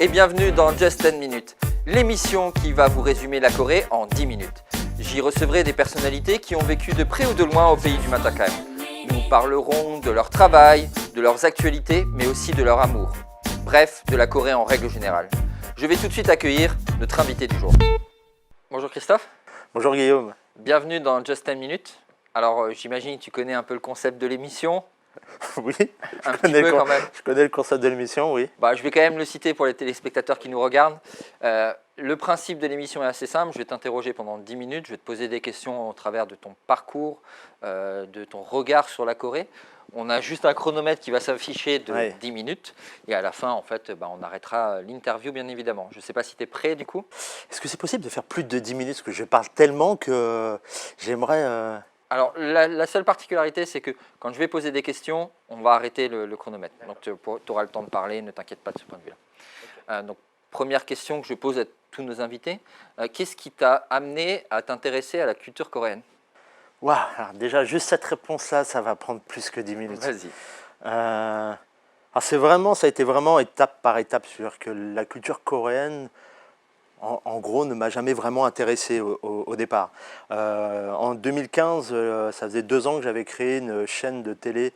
et bienvenue dans Just 10 Minutes, l'émission qui va vous résumer la Corée en 10 minutes. J'y recevrai des personnalités qui ont vécu de près ou de loin au pays du Matakam. Nous parlerons de leur travail, de leurs actualités, mais aussi de leur amour. Bref, de la Corée en règle générale. Je vais tout de suite accueillir notre invité du jour. Bonjour Christophe. Bonjour Guillaume. Bienvenue dans Just 10 Minutes. Alors j'imagine que tu connais un peu le concept de l'émission. Oui, Un petit peu quand même. Je connais le concept de l'émission, oui. Je vais quand même le citer pour les téléspectateurs qui nous regardent. Le principe de l'émission est assez simple. Je vais t'interroger pendant 10 minutes. Je vais te poser des questions au travers de ton parcours, de ton regard sur la Corée. On a juste un chronomètre qui va s'afficher de 10 minutes. Et à la fin, en fait, on arrêtera l'interview, bien évidemment. Je ne sais pas si tu es prêt, du coup. Est-ce que c'est possible de faire plus de 10 minutes? Parce que je parle tellement que j'aimerais... Alors, la seule particularité, c'est que quand je vais poser des questions, on va arrêter le chronomètre. Donc, tu auras le temps de parler, ne t'inquiète pas de ce point de vue-là. Donc, première question que je pose à tous nos invités. Qu'est-ce qui t'a amené à t'intéresser à la culture coréenne? Waouh, alors déjà, juste cette réponse-là, ça va prendre plus que 10 minutes. Vas-y. Alors ça a été vraiment étape par étape. C'est-à-dire que la culture coréenne, en gros, ne m'a jamais vraiment intéressé au départ. En 2015, ça faisait 2 ans que j'avais créé une chaîne de télé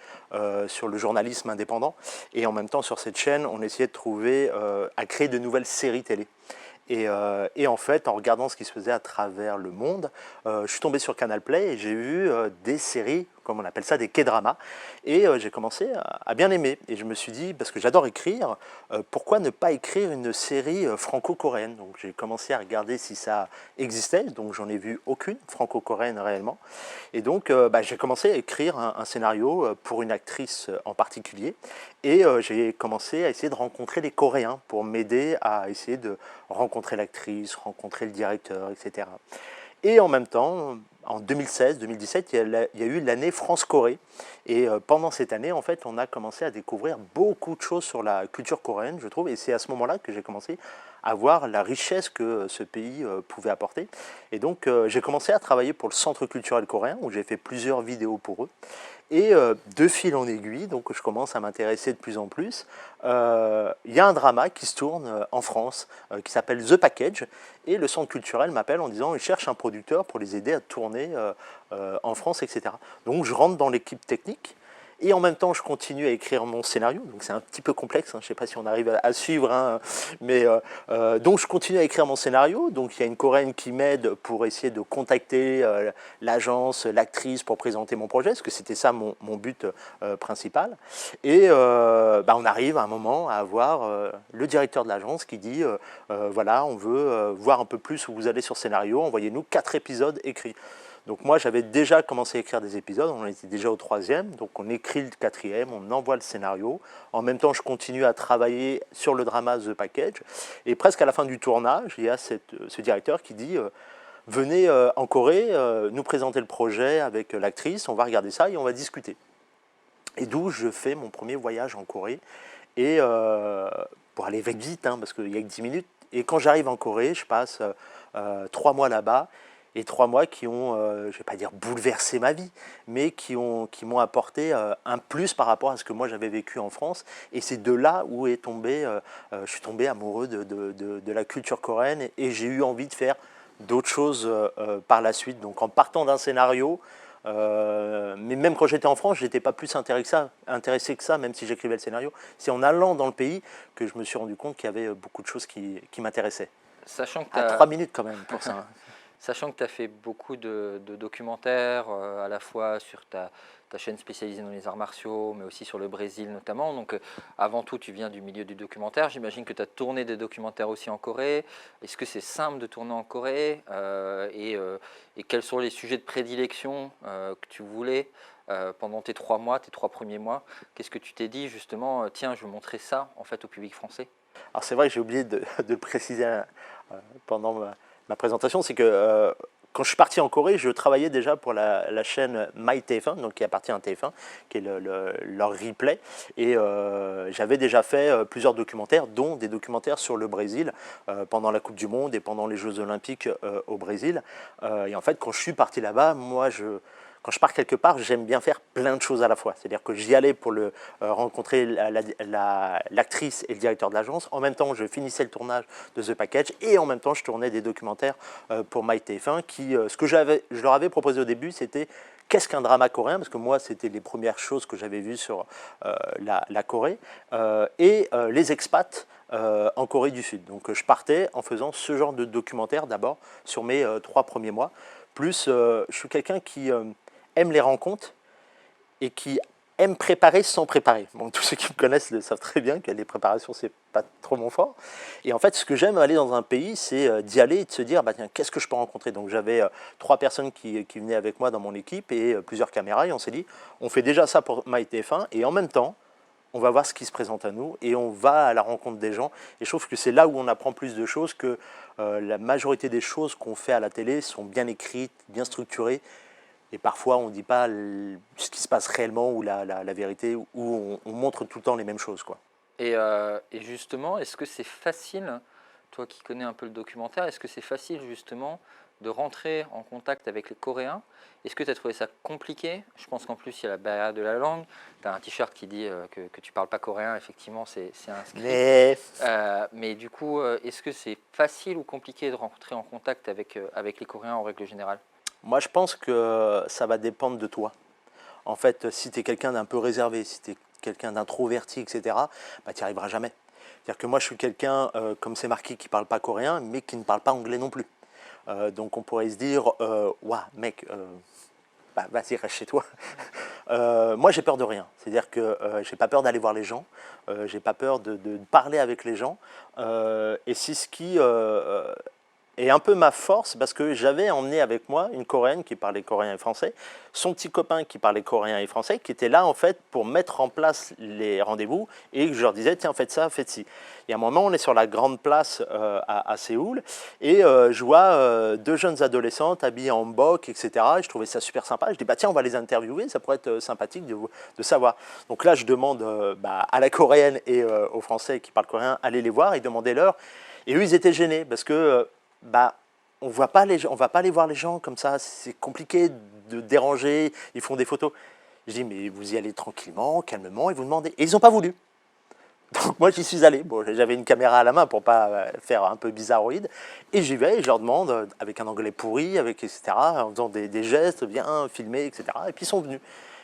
sur le journalisme indépendant. Et en même temps, sur cette chaîne, on essayait de trouver, à créer de nouvelles séries télé. Et en fait, en regardant ce qui se faisait à travers le monde, je suis tombé sur Canal Play et j'ai eu des séries, comme on appelle ça, des K-dramas. Et j'ai commencé à bien aimer. Et je me suis dit, parce que j'adore écrire, pourquoi ne pas écrire une série franco-coréenne? Donc j'ai commencé à regarder si ça existait. Donc j'en ai vu aucune franco-coréenne réellement. Et donc j'ai commencé à écrire un scénario pour une actrice en particulier. Et j'ai commencé à essayer de rencontrer les Coréens pour m'aider à essayer de rencontrer l'actrice, rencontrer le directeur, etc. Et en même temps, en 2016-2017, il y a eu l'année France-Corée. Et pendant cette année, en fait, on a commencé à découvrir beaucoup de choses sur la culture coréenne, je trouve. Et c'est à ce moment-là que j'ai commencé à voir la richesse que ce pays pouvait apporter. Et donc, j'ai commencé à travailler pour le Centre culturel coréen, où j'ai fait plusieurs vidéos pour eux. Et de fil en aiguille, donc je commence à m'intéresser de plus en plus. Il y a un drama qui se tourne en France qui s'appelle The Package. Et le centre culturel m'appelle en disant qu'il cherche un producteur pour les aider à tourner en France, etc. Donc je rentre dans l'équipe technique. Et en même temps, je continue à écrire mon scénario. Donc c'est un petit peu complexe, hein. Je ne sais pas si on arrive à suivre. Hein. Mais donc je continue à écrire mon scénario. Donc il y a une Coréenne qui m'aide pour essayer de contacter l'agence, l'actrice pour présenter mon projet, parce que c'était ça mon but principal. Et on arrive à un moment à avoir le directeur de l'agence qui dit voilà, on veut voir un peu plus où vous allez sur scénario, envoyez-nous 4 épisodes écrits. Donc moi, j'avais déjà commencé à écrire des épisodes, on était déjà au 3e, donc on écrit le 4e, on envoie le scénario. En même temps, je continue à travailler sur le drama The Package. Et presque à la fin du tournage, il y a ce directeur qui dit venez en Corée, nous présenter le projet avec l'actrice, on va regarder ça et on va discuter. Et d'où je fais mon premier voyage en Corée, et pour aller vite, hein, parce qu'il n'y a que 10 minutes. Et quand j'arrive en Corée, je passe 3 mois là-bas, et 3 mois qui ont, je ne vais pas dire bouleversé ma vie, mais qui m'ont apporté un plus par rapport à ce que moi j'avais vécu en France. Et c'est de là où je suis tombé amoureux de la culture coréenne, et j'ai eu envie de faire d'autres choses par la suite. Donc en partant d'un scénario, mais même quand j'étais en France, je n'étais pas plus intéressé que ça, même si j'écrivais le scénario. C'est en allant dans le pays que je me suis rendu compte qu'il y avait beaucoup de choses qui m'intéressaient. Sachant que à 3 minutes quand même pour ça. Sachant que tu as fait beaucoup de documentaires, à la fois sur ta chaîne spécialisée dans les arts martiaux, mais aussi sur le Brésil notamment. Donc avant tout, tu viens du milieu du documentaire. J'imagine que tu as tourné des documentaires aussi en Corée. Est-ce que c'est simple de tourner en Corée et quels sont les sujets de prédilection que tu voulais pendant tes 3 mois, tes 3 premiers mois? Qu'est-ce que tu t'es dit justement, tiens, je veux montrer ça en fait au public français? Alors c'est vrai que j'ai oublié de le préciser pendant ma présentation, c'est que quand je suis parti en Corée, je travaillais déjà pour la chaîne MyTF1, donc qui appartient à TF1, qui est leur replay. Et j'avais déjà fait plusieurs documentaires, dont des documentaires sur le Brésil, pendant la Coupe du Monde et pendant les Jeux Olympiques au Brésil. Et en fait, quand je suis parti là-bas, moi, quand je pars quelque part, j'aime bien faire plein de choses à la fois. C'est-à-dire que j'y allais pour rencontrer l'actrice et le directeur de l'agence. En même temps, je finissais le tournage de The Package et en même temps, je tournais des documentaires pour MyTF1 ce que je leur avais proposé au début, c'était qu'est-ce qu'un drama coréen, parce que moi, c'était les premières choses que j'avais vues sur la Corée, et les expats en Corée du Sud. Donc je partais en faisant ce genre de documentaire d'abord sur mes 3 premiers mois. Plus, je suis quelqu'un qui aime les rencontres et qui aime préparer sans préparer. Bon, tous ceux qui me connaissent le savent très bien que les préparations, c'est pas trop mon fort. Et en fait, ce que j'aime aller dans un pays, c'est d'y aller et de se dire, bah, tiens, qu'est-ce que je peux rencontrer? Donc j'avais 3 personnes qui venaient avec moi dans mon équipe et plusieurs caméras. Et on s'est dit, on fait déjà ça pour MyTF1 et en même temps, on va voir ce qui se présente à nous et on va à la rencontre des gens. Et je trouve que c'est là où on apprend plus de choses, que la majorité des choses qu'on fait à la télé sont bien écrites, bien structurées. Et parfois, on ne dit pas ce qui se passe réellement ou la vérité, où on montre tout le temps les mêmes choses, quoi. Et justement, est-ce que c'est facile, toi qui connais un peu le documentaire, est-ce que c'est facile justement de rentrer en contact avec les Coréens? Est-ce que tu as trouvé ça compliqué? Je pense qu'en plus, il y a la barrière de la langue. Tu as un t-shirt qui dit que tu ne parles pas coréen, effectivement, c'est inscrit. Mais du coup, est-ce que c'est facile ou compliqué de rentrer en contact avec les Coréens en règle générale? Moi, je pense que ça va dépendre de toi. En fait, si tu es quelqu'un d'un peu réservé, si tu es quelqu'un d'introverti, etc., bah, tu n'y arriveras jamais. C'est-à-dire que moi, je suis quelqu'un, comme c'est marqué, qui ne parle pas coréen, mais qui ne parle pas anglais non plus. Donc on pourrait se dire, ouah, mec, bah, vas-y, reste chez toi. Moi, j'ai peur de rien. C'est-à-dire que j'ai pas peur d'aller voir les gens, j'ai pas peur de parler avec les gens. Et c'est ce qui est un peu ma force, parce que j'avais emmené avec moi une Coréenne qui parlait coréen et français, son petit copain qui parlait coréen et français, qui était là en fait pour mettre en place les rendez-vous, et je leur disais, tiens, faites ça, faites ci. Et à un moment, on est sur la grande place à Séoul, et je vois 2 jeunes adolescentes habillées en bok, etc. Et je trouvais ça super sympa. Je dis, bah tiens, on va les interviewer, ça pourrait être sympathique de savoir. Donc là, je demande à la Coréenne et aux Français qui parlent coréen, allez les voir et demandez-leur. Et eux, ils étaient gênés, parce que bah, on va pas aller voir les gens comme ça, c'est compliqué de déranger, ils font des photos. Je dis, mais vous y allez tranquillement, calmement, et vous demandez. Et ils n'ont pas voulu. Donc moi, j'y suis allé. Bon, j'avais une caméra à la main pour pas faire un peu bizarroïde. Et j'y vais, et je leur demande, avec un anglais pourri, etc., en faisant des gestes, viens, filmer, etc. Et puis ils sont venus.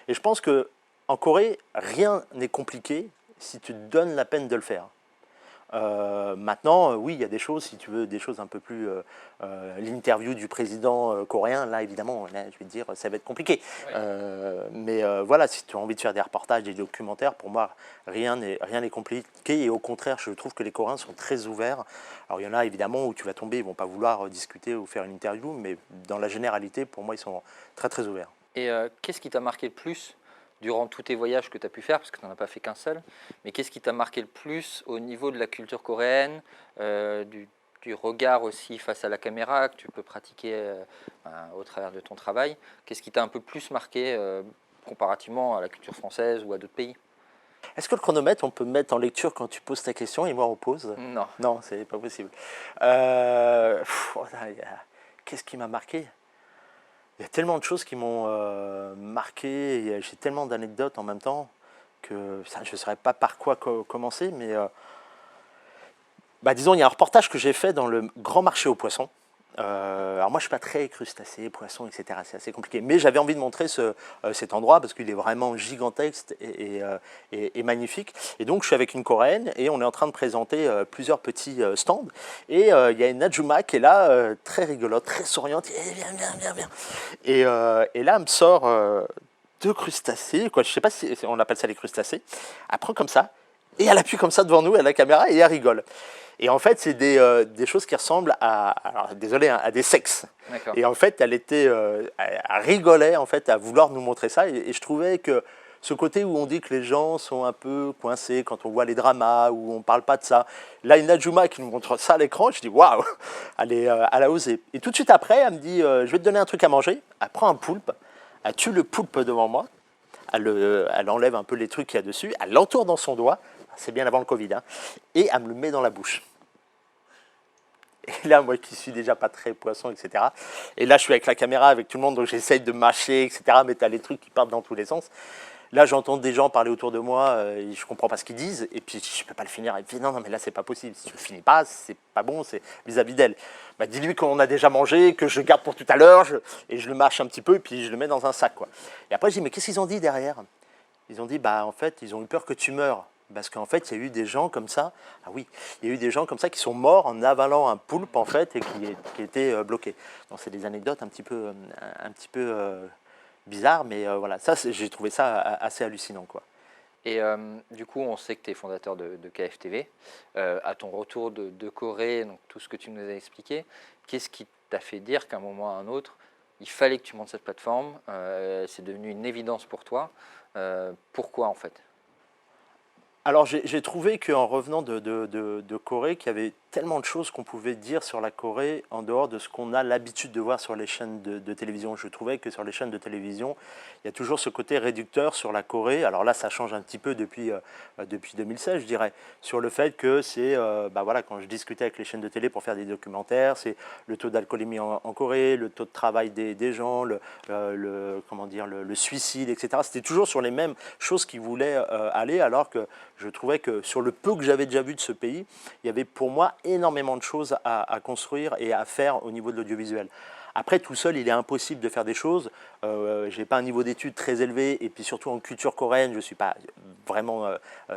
Et je pense qu'en Corée, rien n'est compliqué si tu te donnes la peine de le faire. Maintenant, oui, il y a des choses, si tu veux, des choses un peu plus... l'interview du président coréen, là, évidemment, là, je vais te dire, ça va être compliqué. Oui. Mais voilà, si tu as envie de faire des reportages, des documentaires, pour moi, rien n'est compliqué. Et au contraire, je trouve que les Coréens sont très ouverts. Alors, il y en a, évidemment, où tu vas tomber, ils ne vont pas vouloir discuter ou faire une interview, mais dans la généralité, pour moi, ils sont très, très ouverts. Et qu'est-ce qui t'a marqué le plus durant tous tes voyages que tu as pu faire, parce que tu n'en as pas fait qu'un seul, mais qu'est-ce qui t'a marqué le plus au niveau de la culture coréenne, du regard aussi face à la caméra que tu peux pratiquer au travers de ton travail? Qu'est-ce qui t'a un peu plus marqué comparativement à la culture française ou à d'autres pays? Est-ce que le chronomètre, on peut mettre en lecture quand tu poses ta question et moi on pose? Non. Non, c'est pas possible. Qu'est-ce qui m'a marqué? Il y a tellement de choses qui m'ont marqué, j'ai tellement d'anecdotes en même temps que je ne saurais pas par quoi commencer, mais disons, il y a un reportage que j'ai fait dans le grand marché aux poissons. Alors moi, je ne suis pas très crustacés, poissons, etc. C'est assez compliqué. Mais j'avais envie de montrer cet endroit parce qu'il est vraiment gigantesque et magnifique. Et donc, je suis avec une Coréenne et on est en train de présenter plusieurs petits stands. Et il y a une Ajuma qui est là, très rigolote, très souriante. Viens. Et là, elle me sort 2 crustacés. Quoi, je ne sais pas si on appelle ça les crustacés. Elle prend comme ça et elle appuie comme ça devant nous à la caméra et elle rigole. Et en fait, c'est des choses qui ressemblent alors, désolé, hein, à des sexes. Et en fait, elle rigolait en fait à vouloir nous montrer ça. Et je trouvais que ce côté où on dit que les gens sont un peu coincés quand on voit les dramas, où on ne parle pas de ça. Là, une Najuma qui nous montre ça à l'écran, je dis waouh, elle a osé. Et tout de suite après, elle me dit je vais te donner un truc à manger. Elle prend un poulpe, elle tue le poulpe devant moi, elle enlève un peu les trucs qu'il y a dessus, elle l'entoure dans son doigt. C'est bien avant le Covid, hein, et elle me le met dans la bouche. Et là, moi qui suis déjà pas très poisson, etc. Et là, je suis avec la caméra, avec tout le monde, donc j'essaye de mâcher, etc. Mais tu as les trucs qui partent dans tous les sens. Là, j'entends des gens parler autour de moi, et je comprends pas ce qu'ils disent, et puis je peux pas le finir. Et puis non, non, mais là, c'est pas possible. Si tu le finis pas, c'est pas bon, c'est vis-à-vis d'elle. Bah, dis-lui qu'on a déjà mangé, que je garde pour tout à l'heure, et je le mâche un petit peu, et puis je le mets dans un sac, quoi. Et après, je dis, mais qu'est-ce qu'ils ont dit derrière? Ils ont dit, bah, en fait, ils ont eu peur que tu meurs. Parce qu'en fait, il y a eu des gens comme ça, ah oui, il y a eu des gens comme ça qui sont morts en avalant un poulpe, en fait, et qui étaient bloqués. Donc, c'est des anecdotes un petit peu bizarres, mais voilà, ça, j'ai trouvé ça assez hallucinant, quoi. Et du coup, on sait que tu es fondateur de KFTV. À ton retour de Corée, donc tout ce que tu nous as expliqué, qu'est-ce qui t'a fait dire qu'à un moment ou à un autre, il fallait que tu montes cette plateforme, c'est devenu une évidence pour toi. Pourquoi en fait? Alors j'ai trouvé qu'en revenant de Corée, qu'il y avait tellement de choses qu'on pouvait dire sur la Corée en dehors de ce qu'on a l'habitude de voir sur les chaînes de télévision. Je trouvais que sur les chaînes de télévision, il y a toujours ce côté réducteur sur la Corée. Alors là, ça change un petit peu depuis 2016, je dirais, sur le fait que c'est, bah voilà, quand je discutais avec les chaînes de télé pour faire des documentaires, c'est le taux d'alcoolémie en Corée, le taux de travail des gens, comment dire, le suicide, etc. C'était toujours sur les mêmes choses qui voulaient aller, alors que je trouvais que sur le peu que j'avais déjà vu de ce pays, il y avait pour moi énormément de choses à construire et à faire au niveau de l'audiovisuel. Après, tout seul, il est impossible de faire des choses. Je n'ai pas un niveau d'études très élevé, et puis surtout en culture coréenne, je ne suis pas vraiment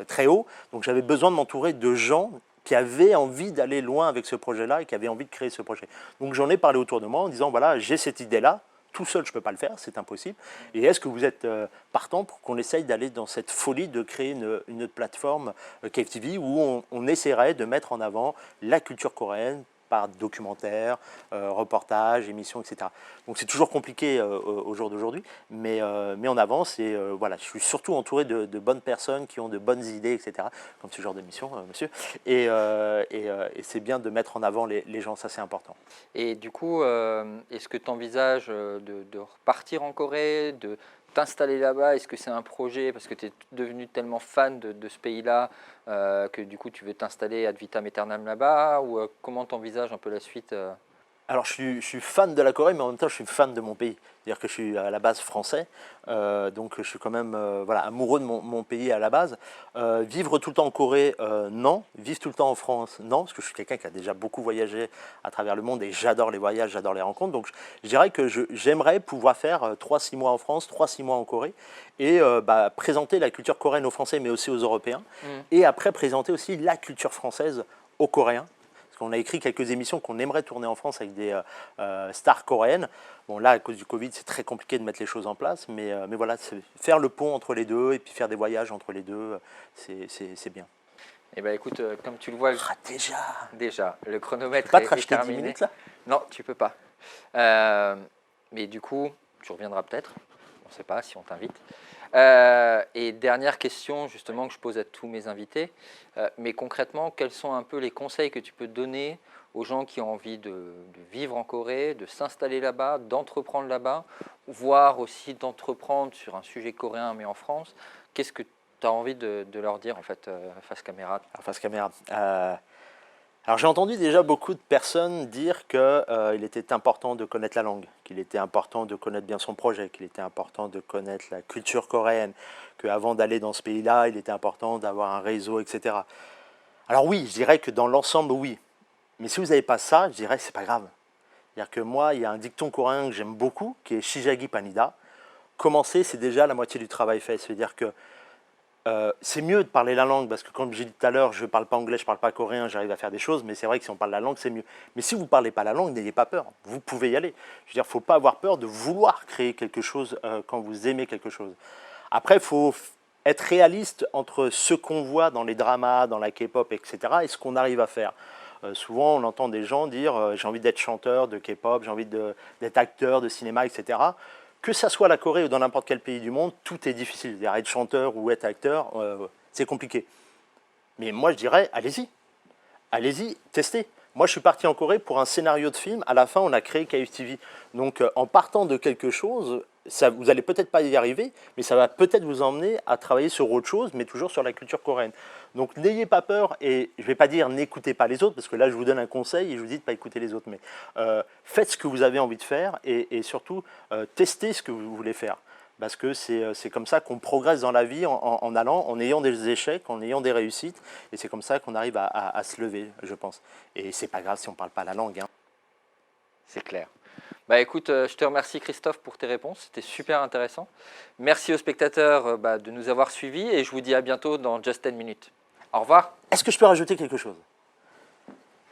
très haut. Donc j'avais besoin de m'entourer de gens qui avaient envie d'aller loin avec ce projet-là et qui avaient envie de créer ce projet. Donc j'en ai parlé autour de moi en disant, voilà, j'ai cette idée-là, tout seul je ne peux pas le faire, c'est impossible. Et est-ce que vous êtes partant pour qu'on essaye d'aller dans cette folie de créer une plateforme KFTV où on essaierait de mettre en avant la culture coréenne par documentaires, reportages, émissions, etc. Donc c'est toujours compliqué au jour d'aujourd'hui, mais on avance, et voilà, je suis surtout entouré de bonnes personnes qui ont de bonnes idées, etc., comme ce genre d'émission, monsieur, et c'est bien de mettre en avant les gens, ça c'est important. Et du coup, est-ce que tu envisages de repartir en Corée, de t'installer là-bas? Est-ce que c'est un projet parce que tu es devenu tellement fan de ce pays-là que du coup tu veux t'installer ad vitam aeternam là-bas? Ou comment tu envisages un peu la suite Alors je suis fan de la Corée, mais en même temps je suis fan de mon pays. C'est-à-dire que je suis à la base français, donc je suis quand même voilà, amoureux de mon pays à la base. Vivre tout le temps en Corée, non. Vivre tout le temps en France, non, parce que je suis quelqu'un qui a déjà beaucoup voyagé à travers le monde et j'adore les voyages, j'adore les rencontres. Donc je dirais que j'aimerais pouvoir faire 3-6 mois en France, 3-6 mois en Corée, et bah, présenter la culture coréenne aux Français, mais aussi aux Européens, et après présenter aussi la culture française aux Coréens. Parce qu'on a écrit quelques émissions qu'on aimerait tourner en France avec des stars coréennes. Bon, là, à cause du Covid, c'est très compliqué de mettre les choses en place, mais voilà, faire le pont entre les deux et puis faire des voyages entre les deux, c'est bien. Eh bien écoute, comme tu le vois, Ah, déjà le chronomètre pas te est racheter 10 terminé. minutes là? Non, tu peux pas. Mais du coup, tu reviendras peut-être. On ne sait pas si on t'invite. Et dernière question justement que je pose à tous mes invités. Mais concrètement, quels sont un peu les conseils que tu peux donner aux gens qui ont envie de vivre en Corée, de s'installer là-bas, d'entreprendre là-bas, voire aussi d'entreprendre sur un sujet coréen mais en France? Qu'est-ce que tu as envie de leur dire en fait face caméra? Alors, face caméra. Alors j'ai entendu déjà beaucoup de personnes dire qu'il était important de connaître la langue, qu'il était important de connaître bien son projet, qu'il était important de connaître la culture coréenne, qu'avant d'aller dans ce pays-là, il était important d'avoir un réseau, etc. Alors oui, je dirais que dans l'ensemble, oui. Mais si vous n'avez pas ça, je dirais que c'est pas grave. C'est-à-dire que moi, il y a un dicton coréen que j'aime beaucoup, qui est Shijagi Panida. Commencer, c'est déjà la moitié du travail fait. C'est-à-dire que c'est mieux de parler la langue, parce que comme j'ai dit tout à l'heure, je ne parle pas anglais, je ne parle pas coréen, j'arrive à faire des choses, mais c'est vrai que si on parle la langue, c'est mieux. Mais si vous ne parlez pas la langue, n'ayez pas peur, vous pouvez y aller. Je veux dire, il ne faut pas avoir peur de vouloir créer quelque chose quand vous aimez quelque chose. Après, il faut être réaliste entre ce qu'on voit dans les dramas, dans la K-pop, etc., et ce qu'on arrive à faire. Souvent, on entend des gens dire j'ai envie d'être chanteur de K-pop, j'ai envie d'être acteur de cinéma, etc. Que ça soit la Corée ou dans n'importe quel pays du monde, tout est difficile. C'est-à-dire être chanteur ou être acteur, c'est compliqué. Mais moi, je dirais, allez-y, testez. Moi, je suis parti en Corée pour un scénario de film. À la fin, on a créé KFTV. Donc, en partant de quelque chose, vous allez peut-être pas y arriver, mais ça va peut-être vous emmener à travailler sur autre chose, mais toujours sur la culture coréenne. Donc n'ayez pas peur, et je ne vais pas dire n'écoutez pas les autres, parce que là je vous donne un conseil et je vous dis de ne pas écouter les autres, mais faites ce que vous avez envie de faire et surtout testez ce que vous voulez faire. Parce que c'est comme ça qu'on progresse dans la vie en ayant des échecs, en ayant des réussites, et c'est comme ça qu'on arrive à se lever, je pense. Et c'est pas grave si on ne parle pas la langue, hein. C'est clair. Bah écoute, je te remercie Christophe pour tes réponses, c'était super intéressant. Merci aux spectateurs de nous avoir suivis et je vous dis à bientôt dans Just 10 minutes. Au revoir. Est-ce que je peux rajouter quelque chose?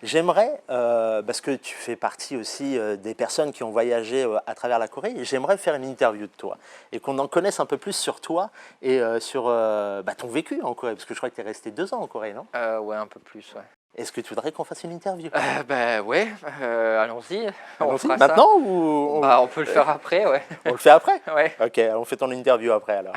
J'aimerais, parce que tu fais partie aussi des personnes qui ont voyagé à travers la Corée, j'aimerais faire une interview de toi et qu'on en connaisse un peu plus sur toi et sur ton vécu en Corée, parce que je crois que tu es resté 2 ans en Corée, non? Ouais, un peu plus, ouais. Est-ce que tu voudrais qu'on fasse une interview? Ouais, allons-y. On fera Maintenant ça. ou On peut le faire après, ouais. on le fait après? Ouais. Ok, on fait ton interview après alors.